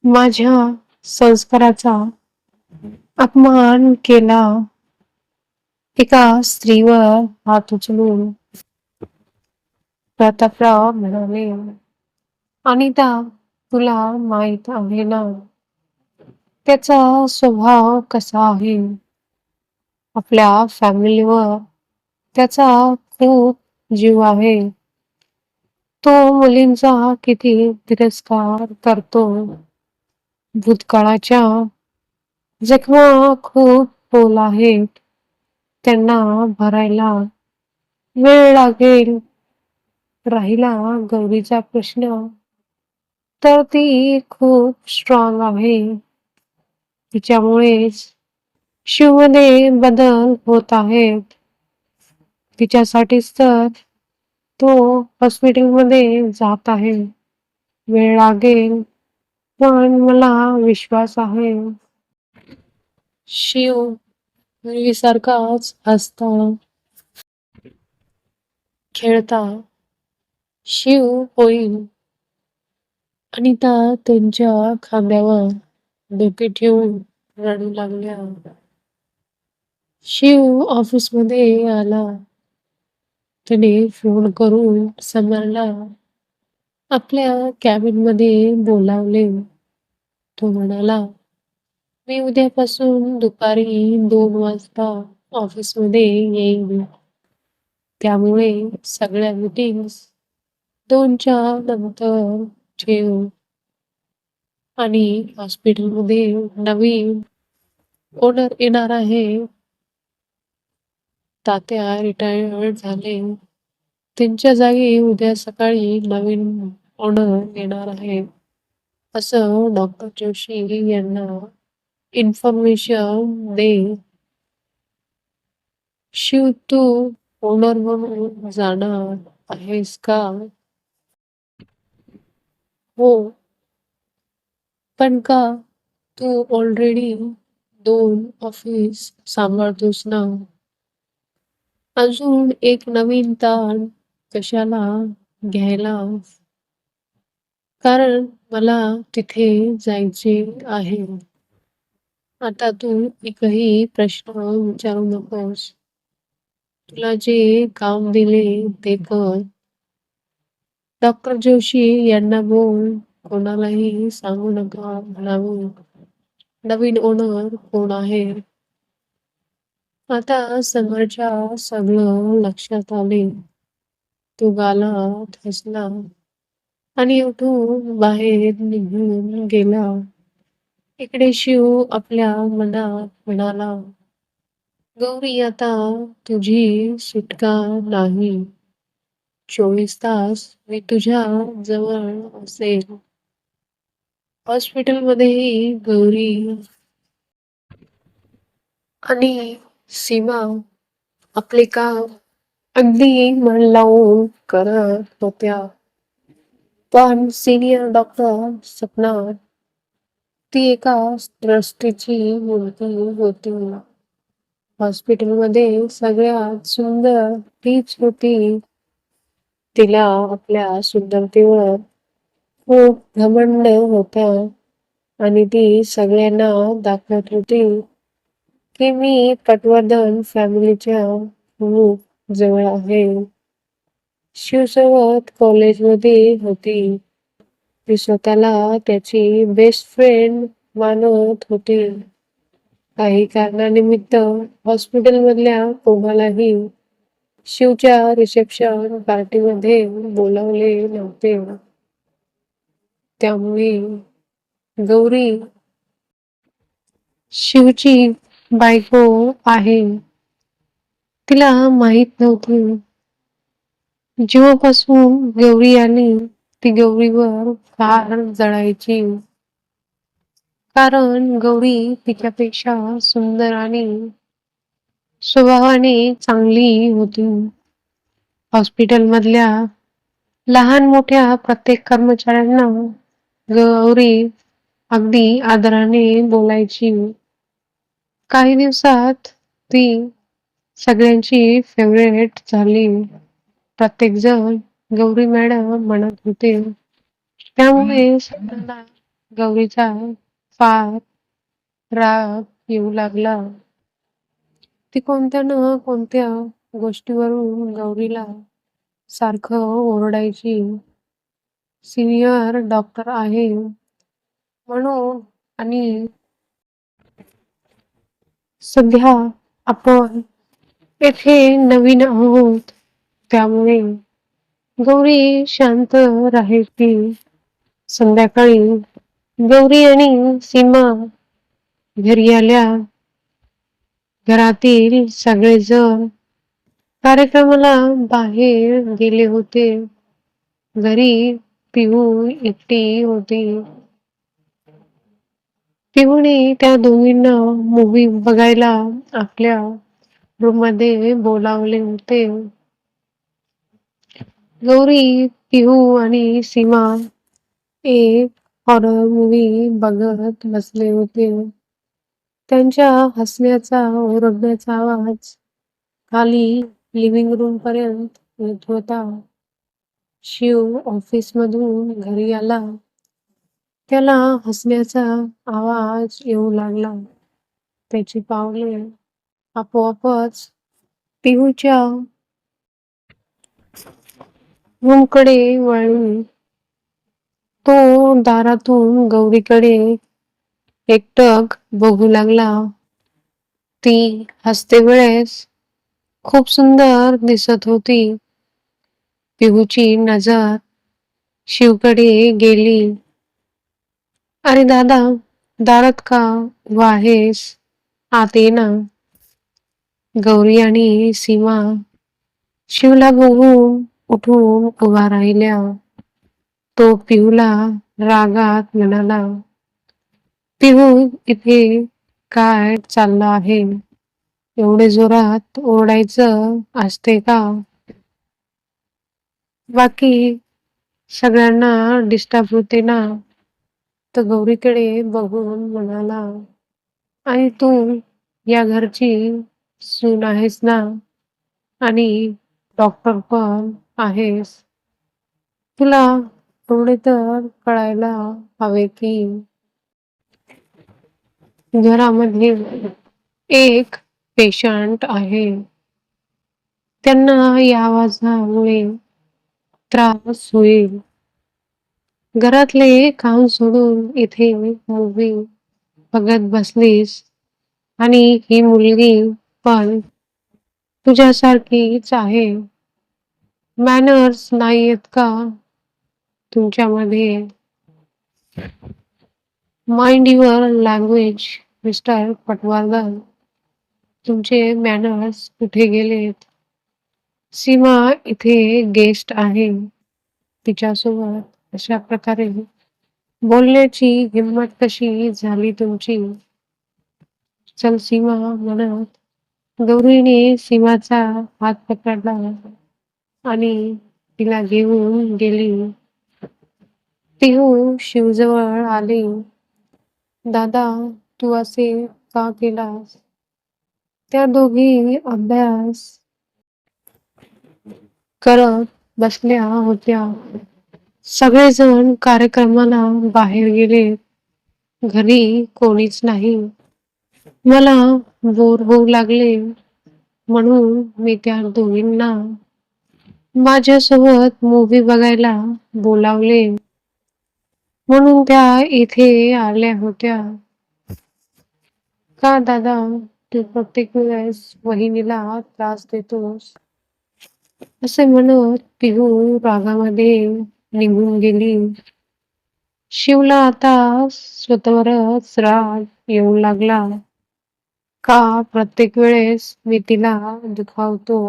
माझ्या संस्काराचा अपमान केला. एका स्त्रीवर हात उचलून प्रतापराव म्हणाले, "अनिता, तुला माहित आहे ना, त्याचा स्वभाव कसा आहे? आपल्या फॅमिलीवर त्याचा खूप जीव आहे. तो मुलींचा किती तिरस्कार करतो. भूतकाळाच्या जखमा खूप खोल आहेत. त्यांना भरायला वेळ लागेल." राहिला गौरीचा प्रश्न, तर ती खूप स्ट्रॉंग आहे. तिच्यामुळेच शिवमध्ये बदल होत आहेत. तिच्यासाठीच तर तो हॉस्पिटलमध्ये जात आहे. वेळ लागेल, पण मला विश्वास आहे. शिव पूर्वीसारखाच हसता खेळता शिव होईल. अनिता त्यांच्या खांद्यावर डोके ठेवून रडू लागल्या. शिव ऑफिसमध्ये आला. त्याने फोन करून समरला आपल्या कॅबिनमध्ये बोलावले. तो म्हणाला, "मी उद्यापासून दुपारी 2 वाजता ऑफिसमध्ये येईन. त्यामुळे सगळ्या मीटिंग्स 2च्या नंतर ठेव. आणि हॉस्पिटलमध्ये नवीन ओनर येणार आहे. तात्या रिटायर्ड झाले. त्यांच्या जागी उद्या सकाळी नवीन ओनर येणार आहे, असं डॉक्टर जोशी यांना इन्फॉर्मेशन दे. शिव, तू ओनर म्हणून जाणार आहेस का?" "हो." "पण का? तू ऑलरेडी 2 ऑफिस सांभाळतोस ना. अजून एक नवीन ताण कशाला घ्यायलास?" "कारण मला तिथे जायचे आहे." "आता तू एकही प्रश्न विचारू नकोस. तुला जे काम दिले ते कर. डॉक्टर जोशी यांना बोल, कोणालाही सांगू नका म्हणावं, नवीन ओनर कोण आहे." आता समरच्या सगळं लक्षात आले. तो गालात हसला आणि उठून बाहेर निघून गेला. इकडे शिव आपल्या मनात म्हणाला, "गौरी, आता तुझी सुटका नाही. 24 तास मी तुझ्या जवळ असेल." हॉस्पिटलमध्येही गौरी आणि सीमा आपले काम अगदी मन लावून करत होत्या. पण सिनियर डॉक्टर सपना, ती एका ट्रस्टीची मुलगी होती. हॉस्पिटलमध्ये सगळ्यात सुंदर तीच होती. तिला आपल्या सुंदरतेवर खूप घमंड होता आणि ती सगळ्यांना दाखवत होती की मी पटवर्धन फॅमिलीच्या खूप जवळ आहे. शिवसोबत कॉलेजमध्ये होती. ती स्वतःला त्याची बेस्ट फ्रेंड मानत होती. काही कारणानिमित्त हॉस्पिटलमधल्या कोणालाही शिवच्या रिसेप्शन पार्टीमध्ये बोलावले नव्हते. त्यामुळे गौरी शिवची बायको आहे तिला माहित नव्हते. जेव्हापासून गौरी आली ती गौरीवर फार जळायची. कारण गौरी तिच्यापेक्षा सुंदर आणि स्वभावाने चांगली होती. हॉस्पिटलमधल्या लहान मोठ्या प्रत्येक कर्मचाऱ्यांना गौरी अगदी आदराने बोलायची. काही दिवसात ती सगळ्यांची फेवरेट झाली. प्रत्येकजण गौरी मॅडम म्हणत होते. त्यामुळे सगळ्यांना गौरीचा फार राग येऊ लागला. ती कोणत्या ना कोणत्या गोष्टीवरून गौरीला सारखं ओरडायची. सिनियर डॉक्टर आहे म्हणून आणि सध्या आपण येथे नवीन आहोत त्यामुळे गौरी शांत राहायची. संध्याकाळी गौरी आणि सीमा घरी आल्या. घरातील सगळेजण कार्यक्रमाला बाहेर गेले होते. घरी पिहू एकटी होती. पिहूने त्या दोघींना मूवी बघायला आपल्या रूम मध्ये बोलावले होते. गौरी, पिहू आणि सीमा एक हॉरर मूवी बघत बसले होते. त्यांच्या हसण्याचा ओरडण्याचा आवाज खाली लिव्हिंग रूम पर्यंत येत होता. शिव ऑफिस मधून घरी आला. त्याला हसण्याचा आवाज येऊ लागला. त्याची पावले आपोआपच पिहूच्या रूमकडे वळली. तो दारातून गौरीकडे एकटक बघू लागला. ती हसते वेळेस खूप सुंदर दिसत होती. पिहूची नजर शिवकडे गेली. अरे दादा, दारात का उभा आहेस? आत ये ना. गौरी आणि सीमा शिवला बघून उठून उभा राहिल्या. तो पिहूला रागात म्हणाला, पिहू, इथे काय चाललं आहे? एवढे जोरात ओरडायचं असते का? बाकी सगळ्यांना डिस्टर्ब होते ना. तर गौरीकडे बघून म्हणाला, आणि तू या घरची सून आहेस ना, आणि डॉक्टर पण आहेस. तुला एवढे तर कळायला हवे की घरामध्ये एक पेशंट आहे. त्यांना या आवाजामुळे त्रास होईल. घरातले काम सोडून इथे मूवी बघत बसलीस आणि ही मुलगी पण तुझ्यासारखीच आहे. मॅनर्स नाहीयेत का तुमच्यामध्ये? Mind your language mister Patwardhan. तुमचे मॅनर्स कुठे गेलेत? सीमा इथे गेस्ट आहे. तिच्यासोबत अशा प्रकारे बोलण्याची हिंमत कशी झाली तुमची? चल सीमा म्हणत गौरीने सीमाचा हात पकडला आणि तिला घेऊन गेली. पिहू शिवजवळ आली. दादा, तू असे का केलास? त्या दोघी अभ्यास करत बसल्या होत्या. सगळेजण कार्यक्रमाला बाहेर गेले. घरी कोणीच नाही. मला बोर होऊ लागले म्हणून मी त्या दोघींना माझ्यासोबत मूवी बघायला बोलावले. म्हणून त्या इथे आल्या होत्या. का दादा, तू प्रत्येक वेळेस वहिनीला त्रास देतोस? असे म्हणत पिहू रागामध्ये निघून गेली. शिवला आता स्वतःवरच राग येऊ लागला. का प्रत्येक वेळेस मी तिला दुखावतो?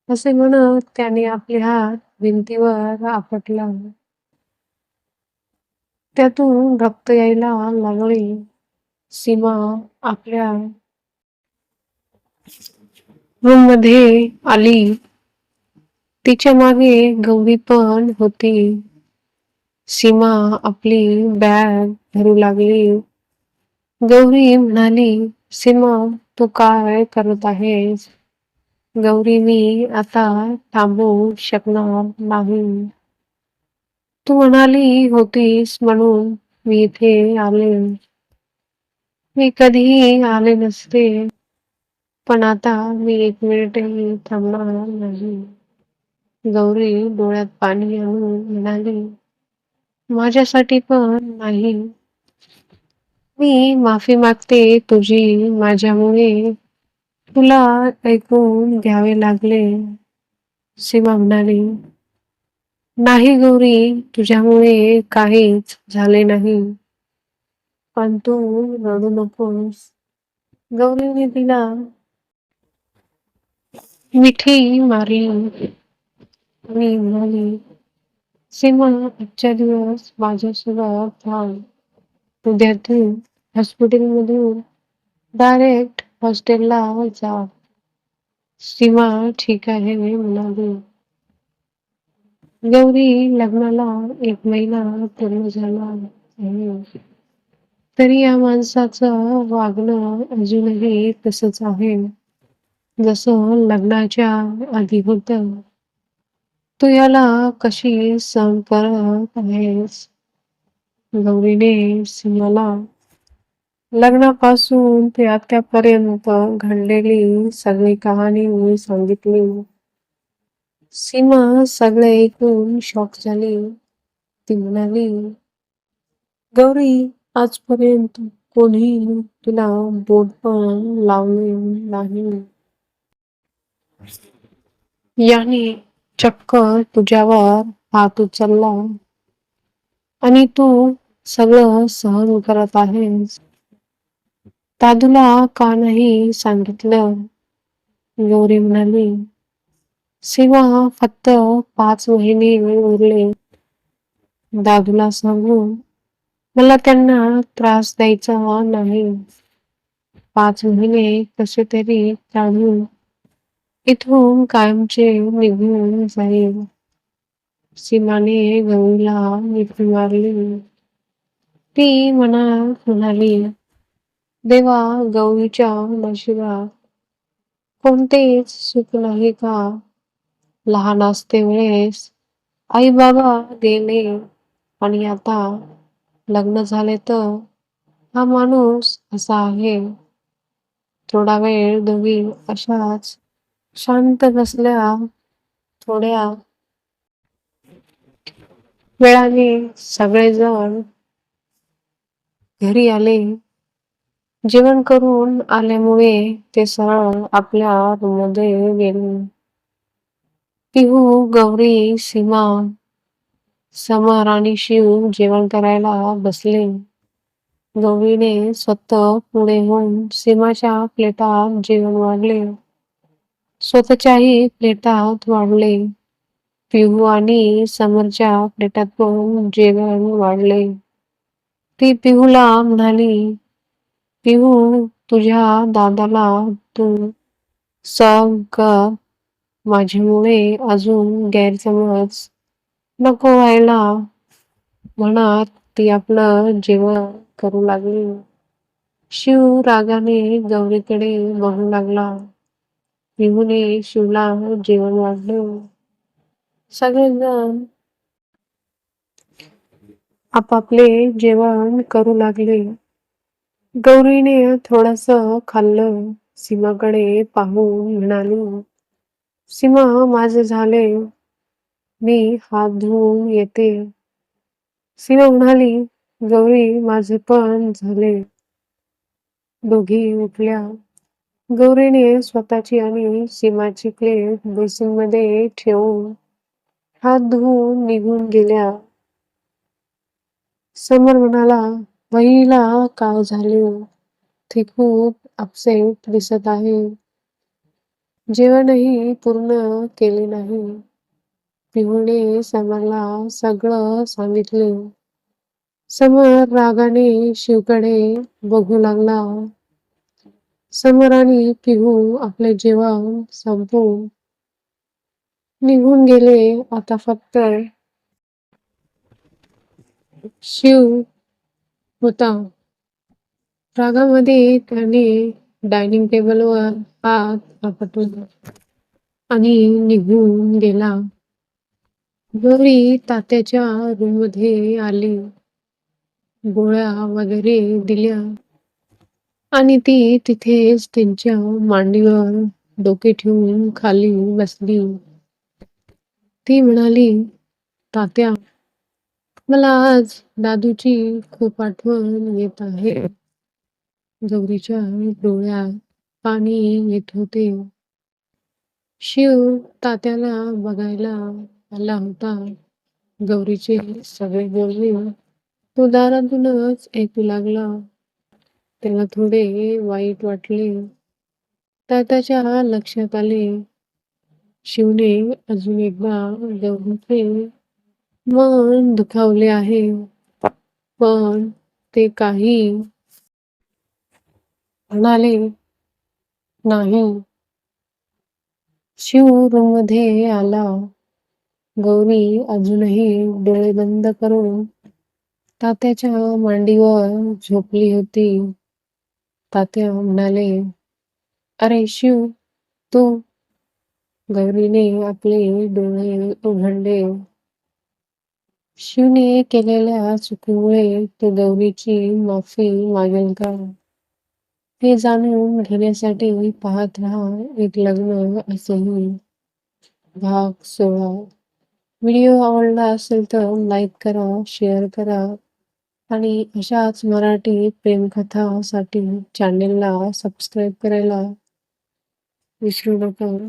असे म्हणत त्याने आपले हात भिंतीवर आपटला. त्यातून रक्त यायला लागले. सीमा आपल्या रूम मध्ये आली. तिच्या मागे गौरी पण होती. सीमा आपली बॅग धरू लागली. गौरी म्हणाली, सीमा, तू काय करत आहेस? गौरी, मी आता थांबू शकणार नाही. तू म्हणाली होतीस म्हणून मी इथे आले. मी कधीही आले नसते, पण आता मी एक मिनिटही थांबणार नाही. गौरी डोळ्यात पाणी आणून म्हणाली, माझ्यासाठी पण नाही. मी माफी मागते तुझी, माझ्यामुळे तुला ऐकून घ्यावे लागले. सीमा म्हणाली, नाही गौरी, तुझ्यामुळे काहीच झाले नाही. पण तू रडू नकोस. गौरीने तिला मिठी मारली आणि म्हणाली, सीमा, आजच्या दिवस माझ्यासोबत थांब. उद्या तू हॉस्पिटलमधून डायरेक्ट हॉस्टेलला जा. सीमा ठीक आहे म्हणाली. गौरी लग्नाला 1 महिना पूर्ण झाला आहे. तरी या माणसाचं वागणं अजूनही तसंच आहे, जसं लग्नाच्या आधी होतं. तू याला कशी सहन करत आहेस? गौरीने सीमाला लग्नापासून ते आत्तापर्यंत घडलेली सगळी कहाणी सांगितली. सीमा सगळे ऐकून शॉक झाली. ती म्हणाली, गौरी, आजपर्यंत कोणीही तुला बोट पण लावले नाही. याने चक्क तुझ्यावर हात उचलला आणि तू सगळं सहन करत आहेस. दादूला का नाही सांगितलं? गौरी म्हणाली, सीमा, फक्त 5 महिने उरले. दादूला सांगून मला त्यांना त्रास द्यायचा नाही. 5 महिने कसे तरी काढून इथून कायमचे निघून जाईल. सीमाने गौरीला मिठी मारली. ती मनात म्हणाली, देवा, गौरीच्या नशिबात कोणतेच सुख नाही का? लहान असते वेळेस आई बाबा गेले आणि आता लग्न झाले तर हा माणूस असा आहे. थोडा वेळ दोघी अशाच शांत बसल्या. थोड्या वेळाने सगळेजण घरी आले. जेवण करून आल्यामुळे ते सरळ आपल्या रूममध्ये गेले. पिहू, गौरी, सीमा, समर आणि शिव जेवण करायला बसले. गौरीने स्वतः पुढे होऊन सीमाच्या प्लेटात जेवण वाढले. स्वतःच्याही प्लेटात वाढले. पिहू आणि समरच्या प्लेटात पण जेवण वाढले. ती पिहूला म्हणाली, पिहू, तुझ्या दादाला तू सॉल्व कर. माझ्यामुळे अजून गैरसमज नको व्हायला. म्हणत ती आपलं जेवण करू लागली. शिव रागाने गौरीकडे बघू लागला. पिहूने शिवला जेवण वाढलं. सगळेजण आपापले जेवण करू लागले. गौरीने थोडस खाल्लं. सीमाकडे पाहून म्हणाली, सीमा, माझे झाले. मी हात धुवून येते. सीमा म्हणाली, गौरी, माझे पण झाले. दोघी उठल्या. गौरीने स्वतःची आणि सीमाची प्लेट बेसिनमध्ये ठेवून हात धुवून निघून गेल्या. समर म्हणाला, वहिनीला काय झाले? ती खूप अपसेट दिसत आहे. जेवणही पूर्ण केले नाही. पिहूने समरला सगळं सांगितले. समर रागाने शिवकडे बघू लागला. समर आणि पिहू आपले जेवण संपवून निघून गेले. आता फक्त शिव होता. रागामध्ये त्याने डायनिंग टेबलवर हात आपटला आणि निघून गेला. गौरी तात्याच्या रूममध्ये आली. गोळ्या वगैरे दिल्या आणि ती तिथेच त्यांच्या मांडीवर डोके ठेवून खाली बसली. ती म्हणाली, "तात्या, मला आज दादूची खूप आठवण येत आहे." गौरीच्या डोळ्यात पाणी येत होते. शिव तात्याला बघायला आला होता. गौरीचे सगळे बोलणे तो दारातूनच ऐकू लागला. त्याला थोडे वाईट वाटले. तात्याच्या लक्षात आले, शिवने अजून एकदा गौरीचे मन दुखावले आहे. पण ते काही म्हणाले नाही. शिव रूममध्ये आला. गौरी अजूनही डोळे बंद करून तात्याच्या मांडीवर झोपली होती. तात्या म्हणाले, "अरे शिव, तू?" गौरीने आपले डोळे उघडले. शिवने केलेल्या चुकीमुळे तो गौरीची माफी मागेल का? हे जाणून घेण्यासाठी पाहत राहा एक लग्न असेही. भाग 16. व्हिडिओ आवडला असेल तर लाईक करा, शेअर करा आणि अशाच मराठी प्रेमकथांसाठी चॅनेलला सबस्क्राईब करायला विसरू नका.